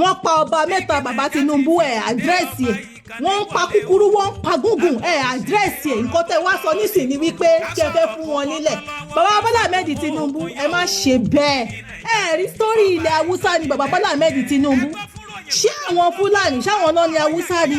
wọ́n pa ọba mẹ́ta bàbá Tinubu àdírẹ́sì ẹ̀, wọ́n ń pa kúkúrú wọ́n ń pa gúngùn àdírẹ́sì ẹ̀. Nǹkan tẹ́ wá sọ nísìnyí ni wípé ṣe fẹ́ fún wọn nílẹ̀. Bàbá Bọ́lá Ahmed Tinubu ẹ má ṣe bẹ́ẹ̀. Rí sórí ilẹ̀ Haúsá ni bàbá Bọ́lá Ahmed Tinubu. Ṣé àwọn Fúlàní ṣáwọn náà ní Haúsá ni?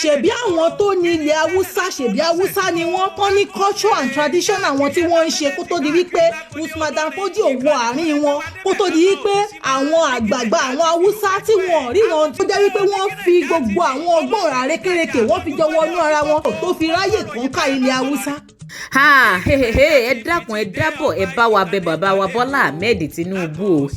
Ṣèbí àwọn tó ní ilẹ̀ Haúsá ṣèbí Haúsá ni wọ́n kọ́ ní culture and tradition àwọn tí wọ́n ń ṣe kó tó di wípé Usman Dan Fodio wọ àárín wọn, kó tó di wípé àwọn àgbààgbà àwọn Haúsá tí wọ́n ríran tó jẹ́ wípé wọ́n fi gbogbo àwọn ọgbọ́n àrékérekè wọ́n fi jọ wọnú ara wọn tó fi ráyè kọ́ńká ilẹ̀ Haúsá. Ẹ dákun ẹ dábọ̀ ẹ bá wa bẹ bàbá wa Bọ́lá Ahmed Tinubu o.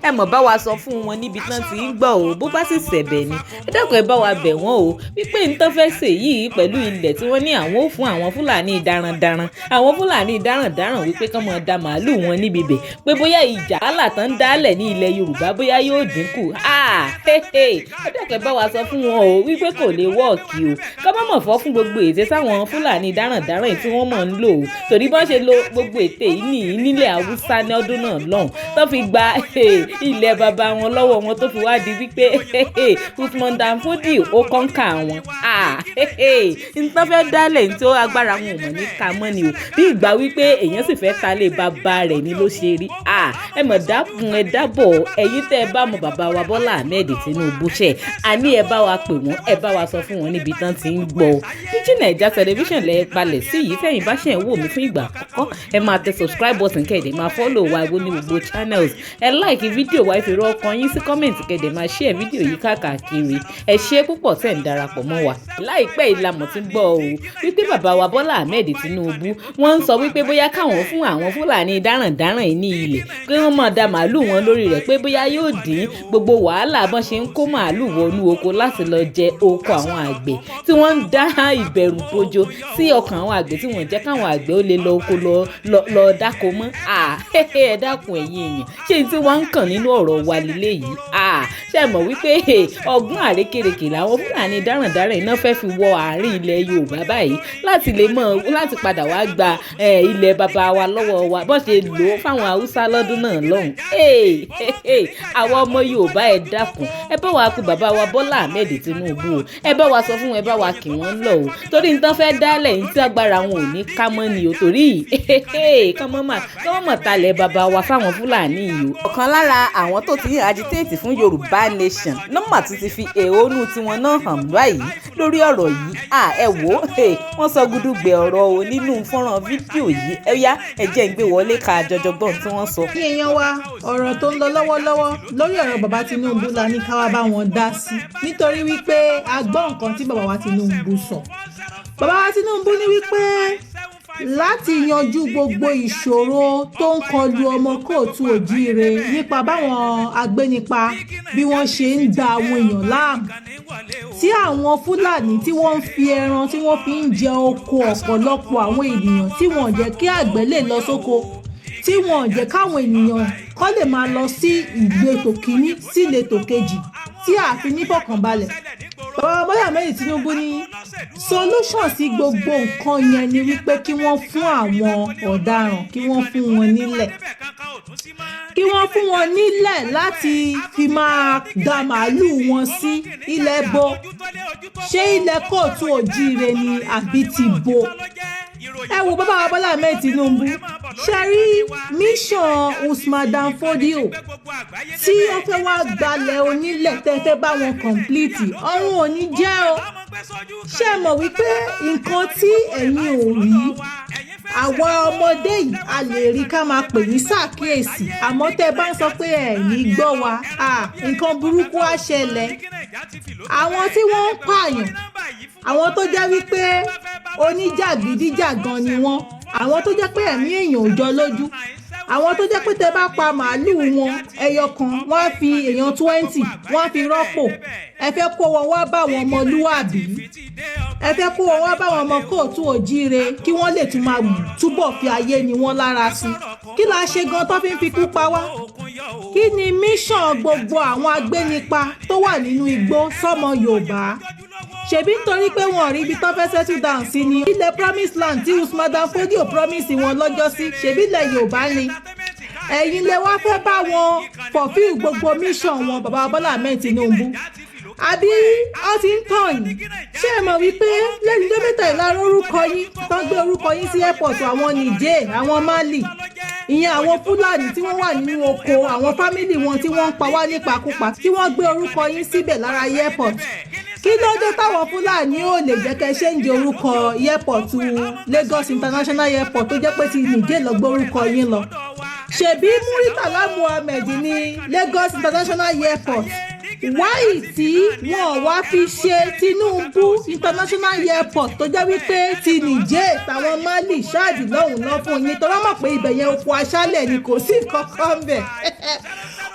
Ẹ mọ̀ bá wa sọ fún wọn níbi tán ti ń gbọ́ o, bó bá sì ṣẹ̀bẹ̀ ni ẹ dákun ẹ bá wa bẹ̀ wọ́n o wípé n tán fẹ́ ṣe yìí pẹ̀lú ilẹ̀ tí wọ́n ní àwọn ò fún àwọn Fúlàní darandaran, àwọn Fúlàní darandaran wípé kán mọ̀ da màálù wọn níbi bẹ̀ pé bóyá ìjà wàhálà tán ń dálẹ̀ ní ilẹ̀ Yorùbá bóyá yóò dínkù. Ẹ dákun ẹ bá wa sọ fún wọn o wípé kò lè wọ́ọ̀kì o, ká má mọ̀ fọ́ fún gbogbo ètè sáwọn Fúlàní darandaran tí wọ́n mọ̀ ń lò ó, torí bọ́n ṣe lo gbogbo ètè yìí nílẹ̀ Haúsá ní ọdún náà lọ́hùn tó fi gba ilẹ̀ bàbá wọn lọ́wọ́ wọn tó fi wá di wípé Usman Dan Fodio ó kọ́ńkà wọn. Nǹkan fẹ́ dálẹ̀ ní tí ó agbára wọn ò mọ̀ ní ká mọ́ ni o, bí ìgbà wípé èèyàn sì fẹ́ ta lé bàbá rẹ̀ ni ló ṣe rí. Ẹ mọ̀ dákun ẹ dábọ̀ ẹ̀yin tẹ́ ẹ bá mọ bàbá wa Bọ́lá Ahmed Tinubu ṣe àní ẹ bá wa pè wọ́n ẹ bá wa sọ fún wọn níbi tán ti ń gbọ́. Díjí Naija tẹlifíṣàn lẹ palẹ̀ sí yìí tẹ́yìn bá ṣe ń wò mí fún ìgbà àkọ́kọ́ ẹ máa tẹ subscribe button kẹ̀dẹ̀ máa follow wa ní gbogbo channels, ẹ like fídíò wa ìfèrè ọkàn yín sí comment kẹ̀dẹ̀ máa share fídíò yìí káàkiri. Ẹ ṣé púpọ̀ tẹ̀ ń darapọ̀ mọ́ wa. Láìpẹ́ ìlàmọ̀ tí ń gbọ́ o wípé bàbá wa Bọ́lá Ahmed Tinubu wọ́n ń sọ wípé bóyá káwọn fún àwọn Fúlàní darandaran yìí ní ilẹ̀ pé wọ́n máa da màálù wọn lórí rẹ̀ pé bóyá yóò dín gbogbo wàhálà bọ́n ṣe ń kó màálù wọnú oko láti lọ jẹ oko àwọn àgbẹ̀ tí wọ́n ń dá ìbẹ̀rù bojo sí ọkàn àwọn àgbẹ̀ tí wọ́n jẹ́ káwọn àgbẹ̀ ó lè lọ oko lọ dáko mọ́. Ẹ dákun ẹ̀yin èèyàn ṣé n tí wọ́n ń kàn nínú ọ̀rọ̀ wa lílé yìí. Ṣé mọ̀ wípé ọgbọ́n àrékérekè làwọn Fúlàní darandaran iná fẹ́ fi wọ àárín ilẹ̀ Yorùbá báyìí láti padà wá gba ilẹ̀ bàbá wa lọ́wọ́ wa bọ́n ṣe lò ó fáwọn Haúsá lọ́dún náà lọ́hùn. Àwọn ọmọ Yorùbá ẹ dákun ẹ bá wa pe bàbá wa Bọ́lá Ahmed Tinubu o, ẹ bá wa sọ fún wọn ẹ bá wa kì wọ́n lọ o, torí nǹkan fẹ́ dálẹ̀ ní tí agbára wọn ò ní ká mọ́ ni o, torí kọ́mọ́ mọ̀ talẹ̀ bàbá wa fáwọn Fúlàní yìí o. Ọ̀kan lára àwọn tó ti ń agitate fún Yorùbá nation nọ́mbà tó ti fi èhónú tiwọn náà hàn báyìí lórí ọ̀rọ̀ yìí. Ẹ wò ó wọ́n sọ gúdúgbẹ̀ ọ̀rọ̀ o nínú fọ́nrán fídíò yìí. Ẹ yá ẹ jẹ́ ń gbé wọlé ka jọjọgbọ́n tí wọ́n sọ. Kí èèyàn wa ọ̀rọ̀ tó ń lọ lọ́wọ́lọ́wọ́ lórí ọ̀rọ̀ bàbá Tinubu la ní ká wá bá wọn dá sí nítorí wípé a gbọ́ nǹkan tí bàbá wa Tinubu sọ. Bàbá wa Tinubu ní wípé láti yanjú gbogbo ìṣòro tó ń kọlu ọmọ kóòtù òjíire nípa báwọn agbénipa bí wọ́n ṣe ń da àwọn èèyàn láàmú, tí àwọn Fúlàní tí wọ́n ń fi ẹran tí wọ́n fi ń jẹ oko ọ̀pọ̀lọpọ̀ àwọn ènìyàn tí wọ́n jẹ́ kí àgbẹ̀ lè lọ sóko, tí wọ́n jẹ́ káwọn ènìyàn kọ́ lè máa lọ sí ìletò kìíní sí ìletò kejì tí àfi nífọ̀kànbalẹ̀. Bàbá Bọ́lá Ahmed Tinubu ní solution sí gbogbo nǹkan yẹn ni wípé kí wọ́n fún àwọn ọ̀daràn kí wọ́n fún wọn nílẹ̀, kí wọ́n fún wọn nílẹ̀ láti fi máa da màálù wọn sí ilẹ̀ bo. Ṣé ilẹ̀ kóòtù òjíire ni àbí ti bo? Ẹ wo bàbá Bọ́lá Ahmed Tinubu ṣe rí mission Usman Dan Fodio tí ó fẹ́ wá gbalẹ̀ onílẹ̀ tẹ́fẹ́ bá wọn complete ọ̀run ò ní jẹ́ o. Ṣé mọ̀ wípé nǹkan tí ẹ̀yin ò rí àwa ọmọdé yìí a lè rí ká máa pè ní ṣàkíyèsí, àmọ́ tẹ́ bá ń sọ pé ẹ̀ ní gbọ́ wa nǹkan burúkú á ṣẹlẹ̀. Àwọn tí wọ́n ń pààyàn, àwọn tó jẹ́ wípé oníjàgídíjàgan ni wọ́n, àwọn tó jẹ́ pé ẹ̀mí èèyàn ò jọ lójú, àwọn tó jẹ́ pé tẹ́ bá pa màálù wọn ẹyọ kan wọ́n á fi èèyàn 20 wọ́n á fi rọ́pò. Ẹ fẹ́ kó wọn wá bá wọn ọmọlúwàbí, ẹ fẹ́ kó wọn wá bá wọn ọmọ kóòtù òjíire kí wọ́n lè tún máa túbọ̀ fi ayé ni wọ́n lára sí. Kí la ṣe gan tó fi ń fikú pa wá? Kí ni mission gbogbo àwọn agbénipa tó wà nínú igbó sọ́mọ Yorùbá? Ṣebí nítorí pé wọn rí ibi tó fẹ́ settle down sí ni ilẹ̀ promise land tí Usman Dan Fodio promise wọn lọ́jọ́ sí, ṣebí ilẹ̀ Yorùbá ni. ẹ̀yin lẹ wá fẹ́ bá wọn fulfill gbogbo mission wọn bàbá Bọ́lá Ahmed Tinubu àbí ó ti ń tàn yín ṣé ẹ mọ̀ wípé lẹ́nu tó mẹ́ta ìlara orúkọ yín tó gbé orúkọ yín sí airport àwọn Niger àwọn Mali ìyẹn àwọn Fúlàní tí wọ́n wà nínú oko àwọn fámìlì wọn tí wọ́n ń pa wá nípakúpa tí wọ́n gbé orúkọ yín síbẹ̀ lára airport kí ló dé táwọn Fúlàní ò lè jẹ́ kẹ́ ṣe ń jẹ orúkọ airport Lagos International Airport tó jẹ́ pé ti Niger lọ gbé orúkọ yín lọ ṣebí Muritala Muhammed ní Lagos International Airport wáyì tí wọn wá fi ṣe Tinubu International Airport tó jẹ́ wípé ti Niger táwọn Mali ṣáàdì lọ́hùn náà fún yín tó rán mọ̀ pé ibẹ̀ yẹn oko aṣálẹ̀ ni kò sí nǹkan kan bẹ̀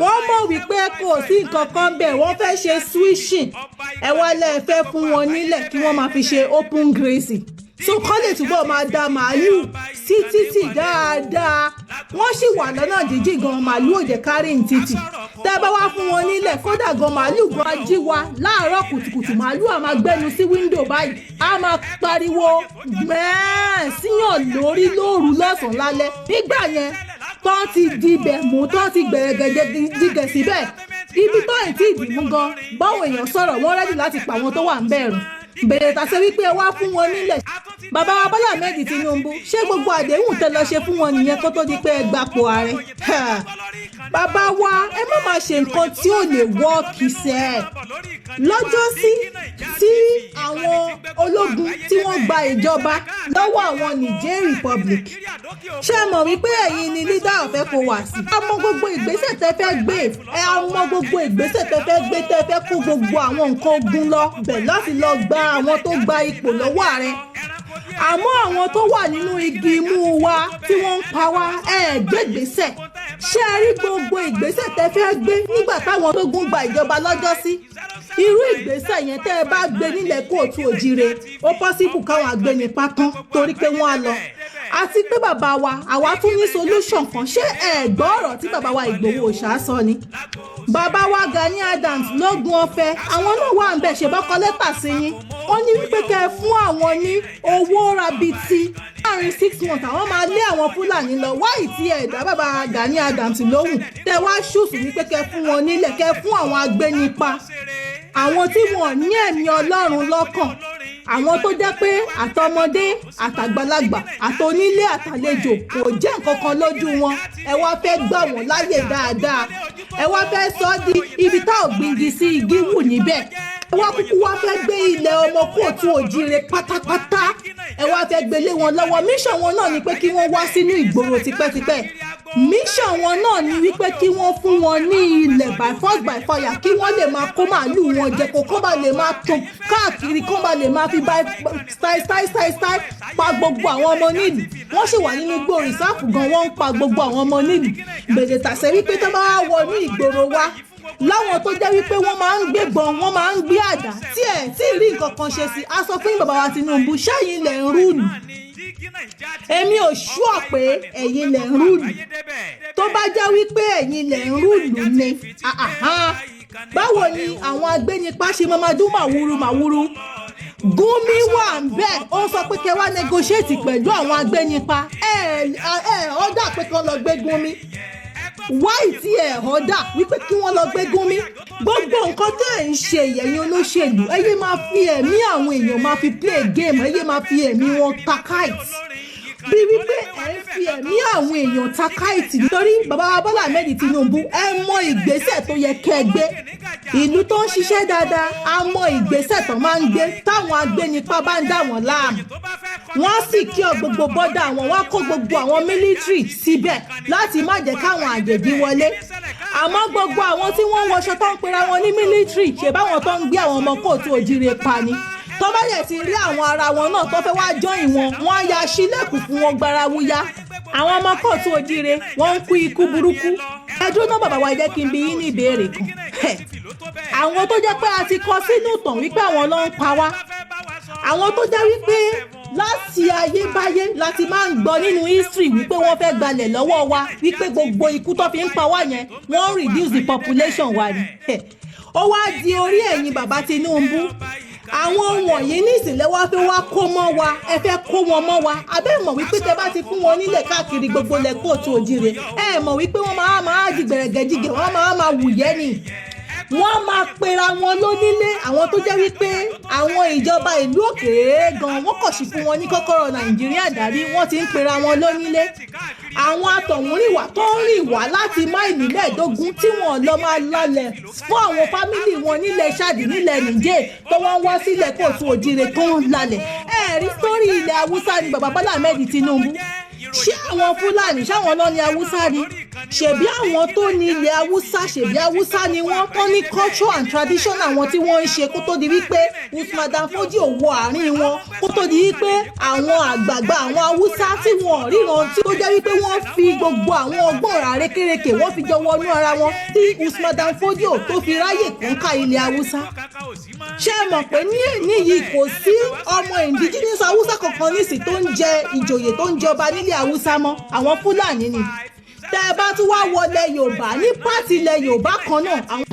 wọ́n mọ̀ wípé kò sí nǹkan kan bẹ̀ wọ́n fẹ́ ṣe switching ẹ wá lẹ́ẹ̀fẹ́ fún wọn nílẹ̀ kí wọ́n máa fi ṣe open grazing so kọ́ lè túbọ̀ máa da màálù sí títì dáadáa wọ́n sì wà lọ́nà jíjìn gan màálù ò jẹ́ kárí ní títì tẹ́ bá wá fún wọn nílẹ̀ kódà gan màálù gan ají wa láàárọ̀ kùtùkùtù màálù á máa gbẹ́nu sí wíńdò báyìí á máa pariwo mẹ́ẹ̀ síyàn lórí lóru lọ́sàn-án lálẹ́ nígbà yẹn tó ti dibẹ̀ mú tó ti gbẹ̀rẹ̀gẹ̀dẹ̀ síbẹ̀ ibi tó ẹ̀ tí ì dìmú gan báwo èèyàn sọ̀rọ̀ wọ́n rẹ́dì láti pa àwọn tó wà ń bẹ̀rù bẹ̀rẹ̀ tàṣẹ wípé ẹ wá fún wọn nílẹ̀ bàbá wa Bọ́lá Ahmed Tinubu ṣé gbogbo àdéhùn tẹ́ lọ ṣe fún wọn nìyẹn kó tó di pé ẹ gbapò ààrẹ bàbá wa ẹ má máa ṣe nǹkan tí ò lè wọ́ọ̀kì sẹ́ ẹ̀ lọ́jọ́sí tí àwọn ológun tí wọ́n gba ìjọba lọ́wọ́ àwọn Niger Republic ṣé ẹ mọ̀ wípé ẹ̀yin ni leader of ECOWAS ẹ mọ̀ gbogbo ìgbésẹ̀ tẹ́ fẹ́ gbé ẹ mọ̀ gbogbo ìgbésẹ̀ tẹ́ fẹ́ gbé tẹ́ fẹ́ kó gbogbo àwọn nǹkan ogun lọ bẹ̀ láti lọ gba àwọn tó gba ipò lọ́wọ́ ààrẹ àmọ́ àwọn tó wà nínú igi imú wa tí wọ́n ń pa wá gbégbésẹ̀ ṣé ẹ rí gbogbo ìgbésẹ̀ tẹ́ fẹ́ gbé nígbà táwọn tó gún gba ìjọba lọ́jọ́sí irú ìgbésẹ̀ yẹn tẹ́ ẹ bá gbé nílẹ̀ kóòtù òjire ó pọ́sibù káwọn agbẹnipa tán torí pé wọ́n á lọ àti pé bàbá wa àwa tún ní solution kan ṣé ẹ gbọ́ ọ̀rọ̀ tí bàbá wa Ìgbòho Òòṣà sọ ni bàbá wa Gani Adams lógun ọ̀fẹ́ àwọn náà wà ń bẹ̀ ṣe bọ́kọ lẹ́tà sí yín wọ́n ní wípé kẹ́ ẹ fún àwọn ní owó rabiti láàrin 6 months àwọn máa lé àwọn Fúlàní lọ wáyì tí ẹ̀dá bàbá Gani Adams lóhùn tẹ wá ṣùsù wípé kẹ́ fún wọn nílẹ̀ kẹ́ fún àwọn agbẹnipa àwọn tí wọn ní ẹ̀mí Ọlọ́run lọ́kàn àwọn tó jẹ́ pé àtọmọdé àtàgbàlagbà àtonílé àtàlejò kò jẹ́ nǹkan kan lójú wọn ẹ wá fẹ́ gbà wọ́n láyè dáadáa ẹ wá fẹ́ sọ ọ́ di ibi tá ò gbìngì sí igi wù níbẹ̀ ẹ wá kúkú wá fẹ́ gbé ilẹ̀ ọmọ kóòtù òjire pátápátá ẹ wá fẹ́ gbélé wọn lọ́wọ́ mission wọn náà ni pé kí wọ́n wá sínú ìgboro tipẹ́tipẹ́ mission wọn náà ni wípé kí wọ́n fún wọn ní ilẹ̀ by force by fire kí wọ́n lè máa kó màálù wọn jẹ kó bá lè máa tàn káàkiri kó bá lè máa fi style pa gbogbo àwọn ọmọ nílùú wọ́n sì wà nínú igbó rìsáàfù gan wọ́n ń pa gbogbo àwọn ọmọ nílùú bèrè tàṣẹ wípé tó bá wọnú ìgboro wa láwọn tó jẹ́ wípé wọ́n máa ń gbébọn wọ́n máa ń gbé àdá tí ẹ̀ tí ì rí nǹkan kan ṣe sí a sọ fún bàbá wa Tinubu ṣẹ́yìn lẹ̀ ń rúùlù èmi ò ṣúọ̀ pé ẹ̀yin lẹ̀ ń rúùlù tó bá jẹ́ wípé ẹ̀yin lẹ̀ ń rúùlù ni báwo ni àwọn agbénipa ṣe máa dún màwúrú Gumi wà ń bẹ̀ ó sọ pé kẹ́ wá negotiate pẹ̀lú àwọn agbénipa ọ̀dà pé kí wọ́n lọ gbé Gumi wáì tí ọ̀dà wípé kí wọ́n lọ gbé Gumi gbogbo nǹkan tẹ́ ẹ̀ ń ṣe ẹ̀yin olóṣèlú ẹ yé máa fi ẹ̀mí àwọn èèyàn máa fi play game ẹ yé máa fi ẹ̀mí wọn ta kite bí wípé ẹ ń fi ẹ̀mí àwọn èèyàn ta kite nítorí bàbá wa Bọ́lá Ahmed Tinubu ẹ mọ ìgbésẹ̀ tó yẹ kẹ́ ẹ gbé ìlú tó ń ṣiṣẹ́ dáadáa á mọ ìgbésẹ̀ tó máa ń gbé táwọn agbénipa bá ń dà wọ́n láàmú wọ́n sì kí ọ gbogbo bọ́dà wọn wá kó gbogbo àwọn mílítírì síbẹ̀ láti má jẹ́ káwọn àjèjì wọlé àmọ́ gbogbo àwọn tí wọ́n wọṣọ tó ń pera wọn ní mílítírì ṣe báwọn tó ń gbé àwọn ọmọ kóòtù òjire pa ni tó bá yẹ ti rí àwọn ara wọn náà tó fẹ́ wá jọyìn wọn wọ́n á ya sílẹ̀kùn fún wọn gbarawúyá àwọn ọmọ kóòtù òjire wọ́n ń kú ikú burúkú ẹdún náà bàbá wa jẹ́ kí n bi yín ní ìbéèrè kan àwọn tó jẹ́ pé a ti kọ sínú ìtàn wípé àwọn ló ń pa wá àwọn tó jẹ́ wípé láti ayébáyé láti máa ń gbọ́ nínú history wípé wọ́n fẹ́ gbalẹ̀ lọ́wọ́ wa wípé gbogbo ikú tó fi ń pa wá yẹn wọ́n reduce the population wa ni ó wá di orí ẹ̀yin bàbá Tinubu àwọn wọ̀nyí ní ìsìnlẹ̀ wá fẹ́ wá kó mọ́ wa ẹ fẹ́ kó wọn mọ́ wa abẹ́ mọ̀ wípé tẹ bá ti fún wọn nílẹ̀ káàkiri gbogbo ilẹ̀ kóòtù òjìrè ẹ mọ̀ wípé wọ́n máa di gbẹ̀rẹ̀gẹ̀jigẹ̀ wọ́n máa wùyẹ́ ni wọ́n máa pera wọn lónílé àwọn tó jẹ́ wípé àwọn ìjọba ìlú òkèèrè gan wọ́n kọ̀ sí fún wọn ní kọ́kọ́rọ́ nàìjíríà dárí wọ́n ti ń pera wọn lónílé àwọn atọ̀húnrìnwá tó ń rìn wá láti máìlì mẹ́ẹ̀ẹ́dógún tí wọ́n lọ máa lọlẹ̀ fún àwọn fámìlì wọn nílẹ̀ ṣáàdì nílẹ̀ nìjẹ́ tó wọ́n wá sílẹ̀ kóòtù òjìrè tó ń lalẹ̀ ẹ̀rí sórí ilẹ̀ haúsá ni bàbá Bọ́lá Ahmed Tinubu ṣé àwọn fúlàní ṣáwọn lọ ní haúsá ni ṣèbí àwọn tó ní ilẹ̀ haúsá ṣèbí haúsá ni wọ́n tó ní culture and tradition àwọn tí wọ́n ń ṣe kó tó di wípé Usman Dan Fodio wọ àárín wọn kó tó di wípé àwọn àgbààgbà àwọn haúsá tí wọ́n ríran tí ó jẹ́ wípé wọ́n fi gbogbo àwọn ọgbọ́n àrékérekè wọ́n fi jọ wọnú ara wọn tí Usman Dan Fodio tó fi ráyè kọ́ńkà ilẹ̀ haúsá ṣé ẹ mọ̀ pé ní yìí kò sí ọmọ indigenous haúsá kankan nísì tó ń jẹ ìjòyè tó ń jọba nílẹ̀ haúsá mọ́ àwọn fúlàní ni tẹ́ ẹ bá tún wá wọlé yorùbá ní pàtì ilẹ̀ yorùbá kan náà àwọn